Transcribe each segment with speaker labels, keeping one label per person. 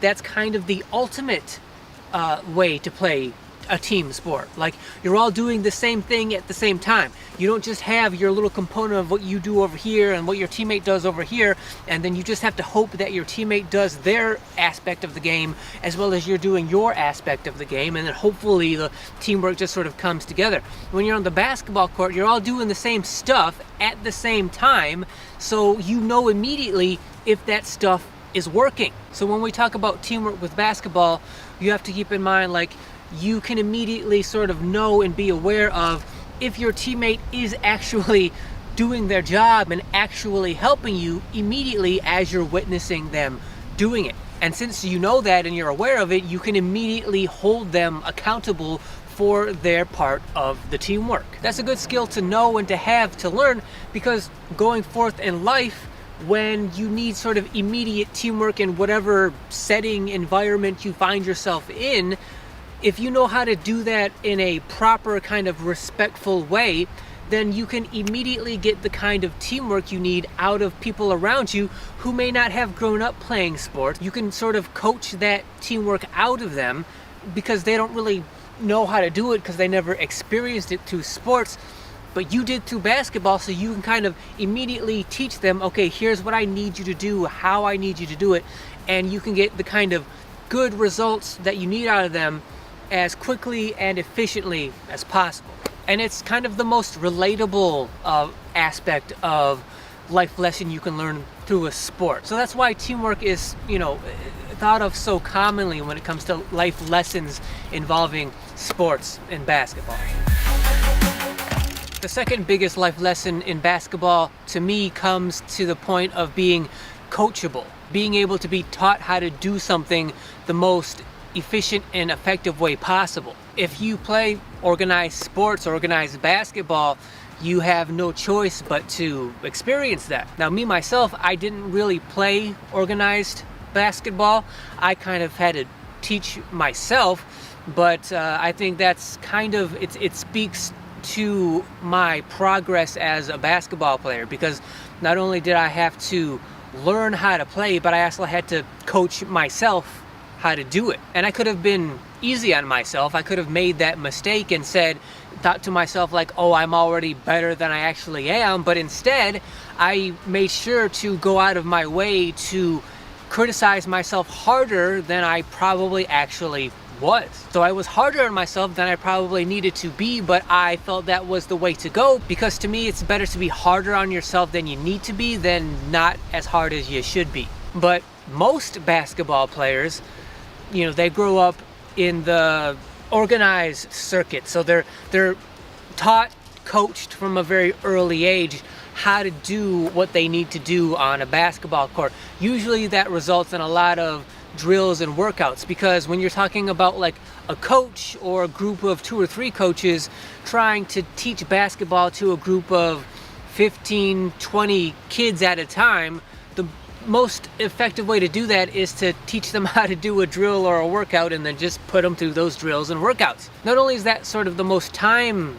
Speaker 1: That's kind of the ultimate way to play a team sport. Like, you're all doing the same thing at the same time. You don't just have your little component of what you do over here and what your teammate does over here, and then you just have to hope that your teammate does their aspect of the game as well as you're doing your aspect of the game, and then hopefully the teamwork just sort of comes together. When you're on the basketball court, you're all doing the same stuff at the same time, so you know immediately if that stuff is working. So when we talk about teamwork with basketball, you have to keep in mind, like, you can immediately sort of know and be aware of if your teammate is actually doing their job and actually helping you immediately as you're witnessing them doing it. And since you know that and you're aware of it, you can immediately hold them accountable for their part of the teamwork. That's a good skill to know and to have to learn, because going forth in life, when you need sort of immediate teamwork in whatever setting, environment you find yourself in, if you know how to do that in a proper kind of respectful way, then you can immediately get the kind of teamwork you need out of people around you who may not have grown up playing sports. You can sort of coach that teamwork out of them because they don't really know how to do it because they never experienced it through sports. But you did through basketball, so you can kind of immediately teach them, okay, here's what I need you to do, how I need you to do it, and you can get the kind of good results that you need out of them as quickly and efficiently as possible. And it's kind of the most relatable aspect of life lesson you can learn through a sport. So that's why teamwork is, thought of so commonly when it comes to life lessons involving sports and basketball. The second biggest life lesson in basketball to me comes to the point of being coachable, being able to be taught how to do something the most efficient and effective way possible. If you play organized sports, organized basketball, you have no choice but to experience that. Now, me myself, I didn't really play organized basketball. I kind of had to teach myself, but I think that's kind of, it speaks to my progress as a basketball player, because not only did I have to learn how to play, but I also had to coach myself how to do it. And I could have been easy on myself. I could have made that mistake and thought to myself like, oh, I'm already better than I actually am. But instead, I made sure to go out of my way to criticize myself harder than I probably actually was. So I was harder on myself than I probably needed to be, but I felt that was the way to go, because to me it's better to be harder on yourself than you need to be than not as hard as you should be. But most basketball players, they grow up in the organized circuit, so they're taught, coached from a very early age how to do what they need to do on a basketball court. Usually that results in a lot of drills and workouts, because when you're talking about like a coach or a group of 2 or 3 coaches trying to teach basketball to a group of 15, 20 kids at a time, the most effective way to do that is to teach them how to do a drill or a workout and then just put them through those drills and workouts. Not only is that sort of the most time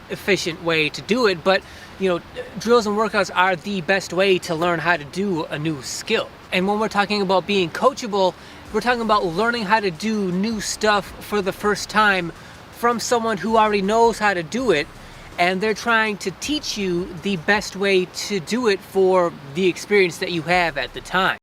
Speaker 1: efficient way to do it, but drills and workouts are the best way to learn how to do a new skill. And when we're talking about being coachable, we're talking about learning how to do new stuff for the first time from someone who already knows how to do it, and they're trying to teach you the best way to do it for the experience that you have at the time.